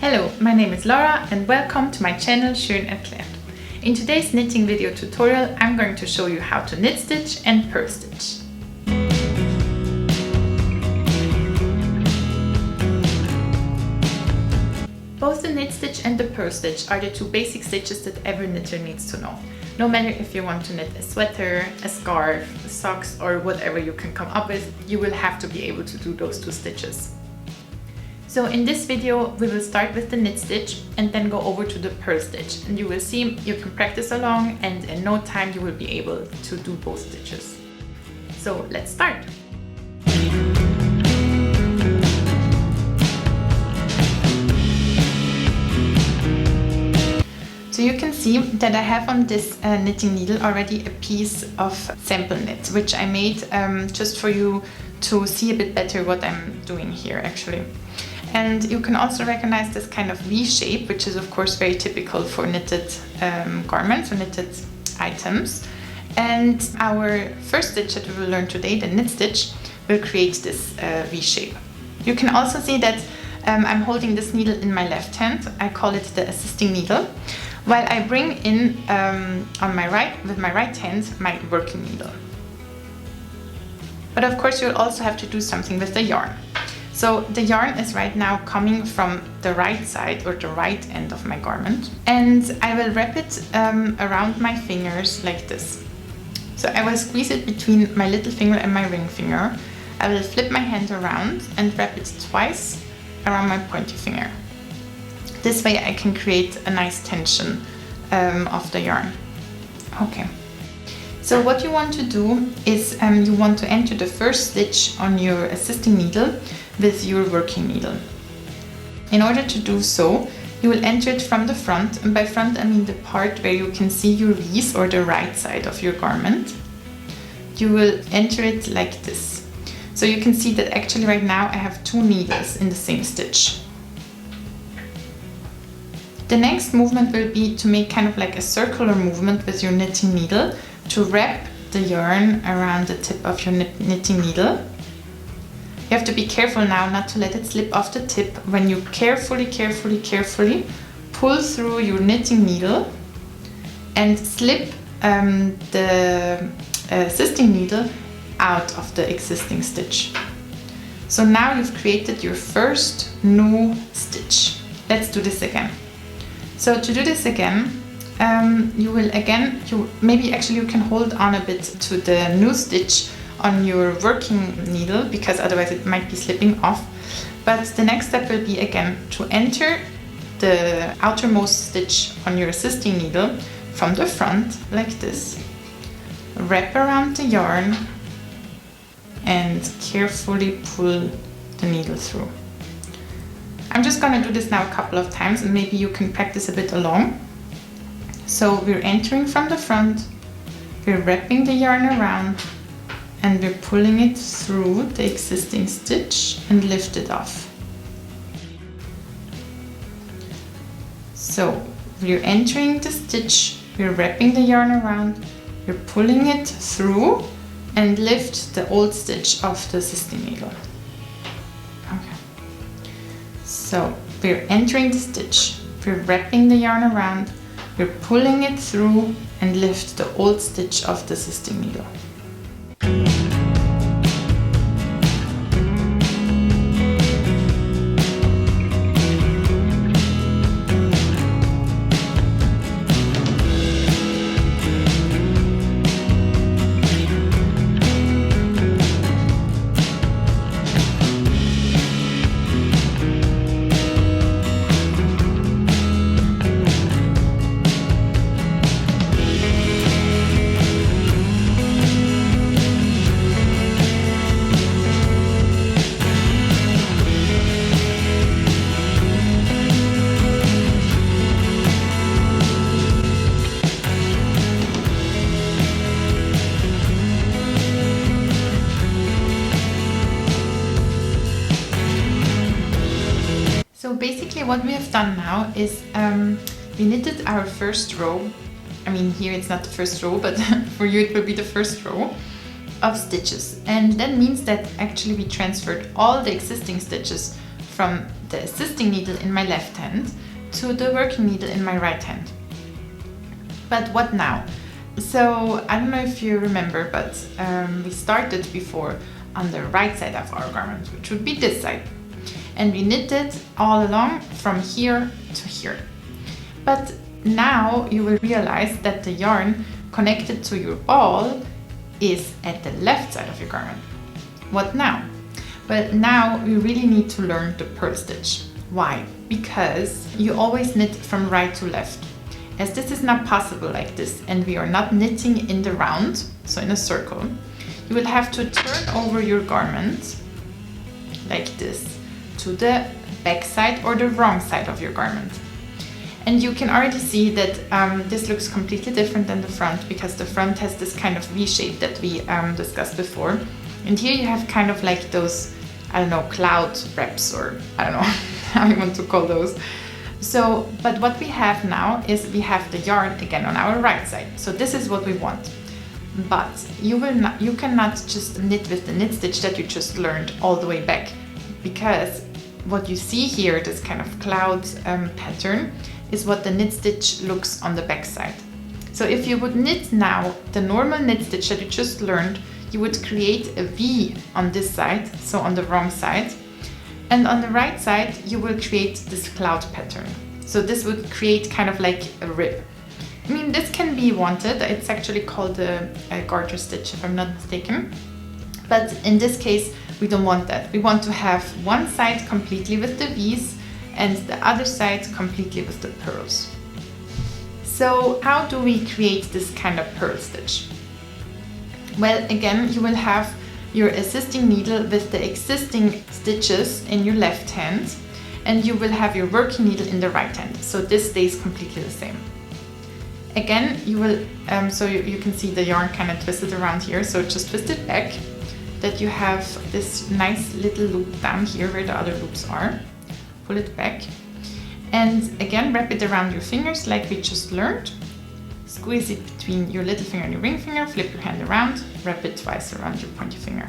Hello, my name is Laura and welcome to my channel Schön erklärt. In today's knitting video tutorial I'm going to show you how to knit stitch and purl stitch. Both the knit stitch and the purl stitch are the two basic stitches that every knitter needs to know. No matter if you want to knit a sweater, a scarf, socks or whatever you can come up with, you will have to be able to do those two stitches. So in this video we will start with the knit stitch and then go over to the purl stitch, and you will see you can practice along and in no time you will be able to do both stitches. So let's start! So you can see that I have on this knitting needle already a piece of sample knit, which I made just for you to see a bit better what I'm doing here actually. And you can also recognize this kind of V shape, which is of course very typical for knitted garments or knitted items. And our first stitch that we will learn today, the knit stitch, will create this V shape. You can also see that I'm holding this needle in my left hand. I call it the assisting needle, while I bring in with my right hand my working needle. But of course you'll also have to do something with the yarn. So the yarn is right now coming from the right side or the right end of my garment, and I will wrap it around my fingers like this. So I will squeeze it between my little finger and my ring finger. I will flip my hand around and wrap it twice around my pointer finger. This way I can create a nice tension of the yarn. Okay. So what you want to do is you want to enter the first stitch on your assisting needle with your working needle. In order to do so, you will enter it from the front, and by front I mean the part where you can see your V's or the right side of your garment. You will enter it like this. So you can see that actually right now I have two needles in the same stitch. The next movement will be to make kind of like a circular movement with your knitting needle to wrap the yarn around the tip of your knitting needle. You have to be careful now not to let it slip off the tip when you carefully pull through your knitting needle and slip the assisting needle out of the existing stitch. So now you've created your first new stitch. Let's do this again. So to do this again, you can hold on a bit to the new stitch on your working needle, because otherwise it might be slipping off. But the next step will be again to enter the outermost stitch on your assisting needle from the front like this. Wrap around the yarn and carefully pull the needle through. I'm just going to do this now a couple of times and maybe you can practice a bit along. So we're entering from the front, we're wrapping the yarn around, and we're pulling it through the existing stitch and lift it off. So we're entering the stitch, we're wrapping the yarn around, we're pulling it through and lift the old stitch off the assisting needle. Okay. So we're entering the stitch, we're wrapping the yarn around, we're pulling it through and lift the old stitch off the assisting needle. So basically what we have done now is we knitted our first row. I mean, here it's not the first row, but for you it will be the first row of stitches. And that means that actually we transferred all the existing stitches from the assisting needle in my left hand to the working needle in my right hand. But what now? So I don't know if you remember, but we started before on the right side of our garment, which would be this side. And we knitted all along from here to here. But now you will realize that the yarn connected to your ball is at the left side of your garment. What now? Well, now we really need to learn the purl stitch. Why? Because you always knit from right to left. As this is not possible like this and we are not knitting in the round, so in a circle, you will have to turn over your garment like this to the back side or the wrong side of your garment. And you can already see that this looks completely different than the front, because the front has this kind of V shape that we discussed before. And here you have kind of like those, I don't know, cloud wraps, or I don't know how you want to call those. So, but what we have now is we have the yarn again on our right side. So this is what we want. But you cannot just knit with the knit stitch that you just learned all the way back, because what you see here, this kind of cloud pattern, is what the knit stitch looks on the back side. So if you would knit now the normal knit stitch that you just learned, you would create a V on this side, so on the wrong side. And on the right side, you will create this cloud pattern. So this would create kind of like a rib. I mean, this can be wanted. It's actually called a garter stitch, if I'm not mistaken. But in this case, we don't want that. We want to have one side completely with the V's and the other side completely with the purls. So how do we create this kind of purl stitch? Well, again, you will have your assisting needle with the existing stitches in your left hand, and you will have your working needle in the right hand. So this stays completely the same. Again, you will, so you can see the yarn kind of twisted around here, so just twist it back, that you have this nice little loop down here where the other loops are. Pull it back, and again wrap it around your fingers like we just learned. Squeeze it between your little finger and your ring finger, flip your hand around, wrap it twice around your pointy finger,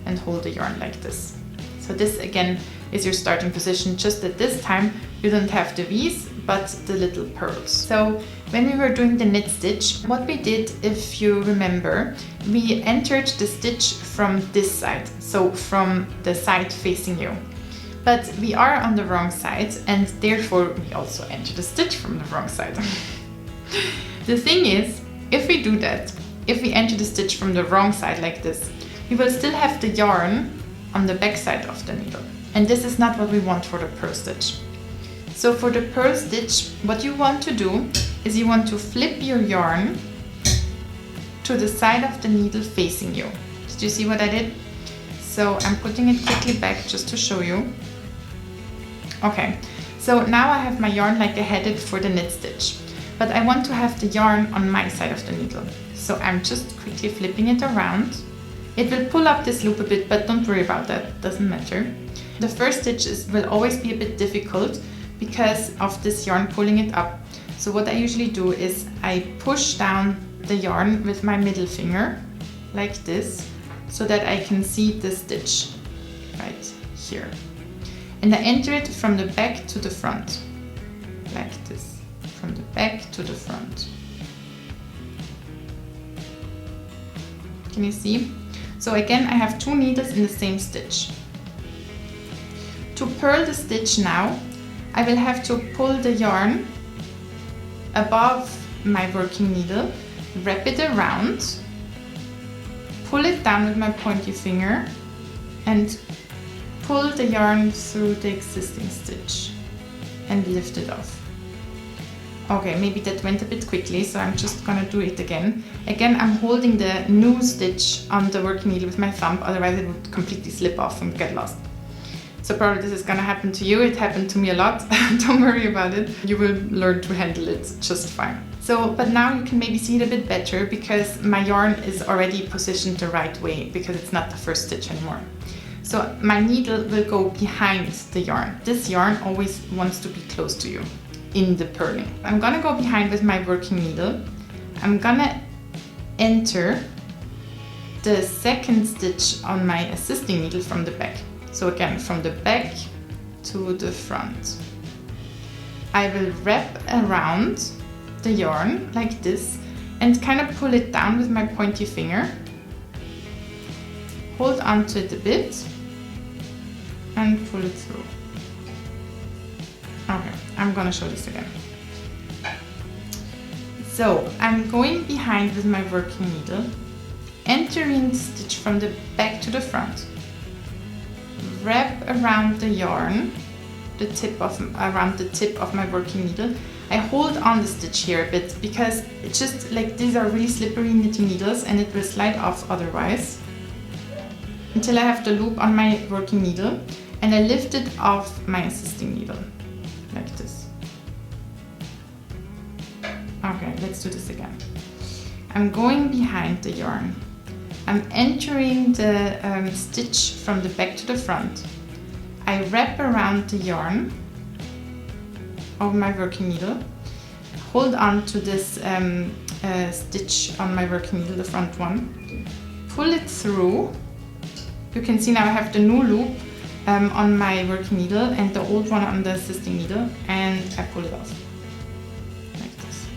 and hold the yarn like this. So this again is your starting position, just that this time you don't have the V's but the little purls. So when we were doing the knit stitch, what we did, if you remember, we entered the stitch from this side, so from the side facing you. But we are on the wrong side, and therefore we also enter the stitch from the wrong side. The thing is, if we do that, if we enter the stitch from the wrong side like this, we will still have the yarn on the back side of the needle. And this is not what we want for the purl stitch. So for the purl stitch, what you want to do is you want to flip your yarn to the side of the needle facing you. Did you see what I did? So I'm putting it quickly back just to show you. Okay, so now I have my yarn like I had it for the knit stitch, but I want to have the yarn on my side of the needle. So I'm just quickly flipping it around. It will pull up this loop a bit, but don't worry about that, it doesn't matter. The first stitch will always be a bit difficult because of this yarn pulling it up. So what I usually do is I push down the yarn with my middle finger like this, so that I can see the stitch right here. And I enter it from the back to the front, like this, from the back to the front. Can you see? So again, I have two needles in the same stitch. To purl the stitch now, I will have to pull the yarn above my working needle, wrap it around, pull it down with my pointy finger, and pull the yarn through the existing stitch and lift it off. Okay, maybe that went a bit quickly, so I'm just gonna do it again. Again, I'm holding the new stitch on the working needle with my thumb, otherwise it would completely slip off and get lost. So probably this is gonna happen to you. It happened to me a lot. Don't worry about it. You will learn to handle it just fine. So, but now you can maybe see it a bit better because my yarn is already positioned the right way because it's not the first stitch anymore. So my needle will go behind the yarn. This yarn always wants to be close to you in the purling. I'm gonna go behind with my working needle. I'm gonna enter the second stitch on my assisting needle from the back. So again, from the back to the front. I will wrap around the yarn like this and kind of pull it down with my pointy finger. Hold onto it a bit and pull it through. Okay, I'm gonna show this again. So I'm going behind with my working needle, entering the stitch from the back to the front. Wrap around the yarn, around the tip of my working needle. I hold on the stitch here a bit because it's just like these are really slippery knitting needles and it will slide off otherwise. Until I have the loop on my working needle, and I lift it off my assisting needle like this. Okay, let's do this again. I'm going behind the yarn. I'm entering the stitch from the back to the front. I wrap around the yarn of my working needle, hold on to this stitch on my working needle, the front one, pull it through. You can see now I have the new loop on my working needle and the old one on the assisting needle, and I pull it off like this.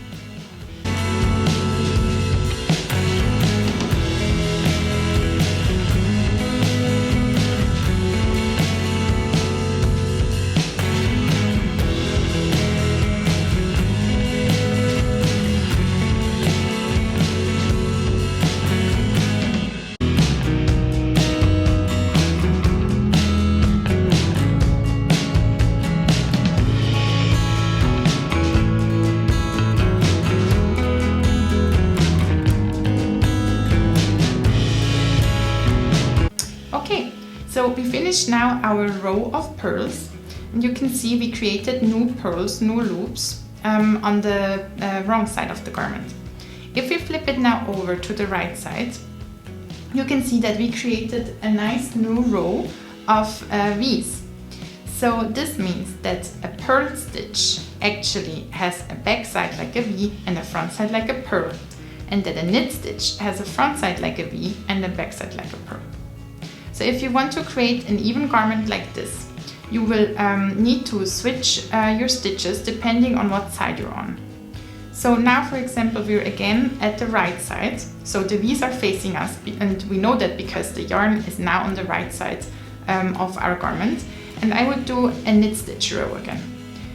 So we finished now our row of purls, and you can see we created new purls, new loops on the wrong side of the garment. If we flip it now over to the right side, you can see that we created a nice new row of V's. So this means that a purl stitch actually has a back side like a V and a front side like a purl, and that a knit stitch has a front side like a V and a back side like a purl. So if you want to create an even garment like this, you will need to switch your stitches depending on what side you're on. So now, for example, we're again at the right side, so the V's are facing us, and we know that because the yarn is now on the right side of our garment, and I would do a knit stitch row again.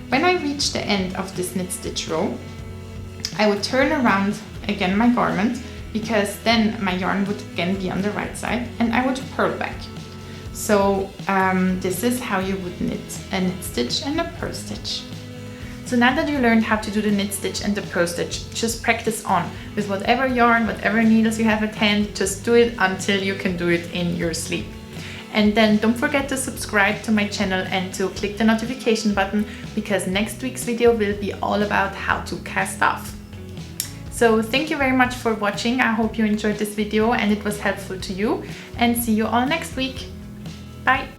When I reach the end of this knit stitch row, I would turn around again my garment, because then my yarn would again be on the right side, and I would purl back. So this is how you would knit a knit stitch and a purl stitch. So now that you learned how to do the knit stitch and the purl stitch, just practice on with whatever yarn, whatever needles you have at hand. Just do it until you can do it in your sleep. And then don't forget to subscribe to my channel and to click the notification button, because next week's video will be all about how to cast off. So thank you very much for watching. I hope you enjoyed this video and it was helpful to you, and see you all next week. Bye!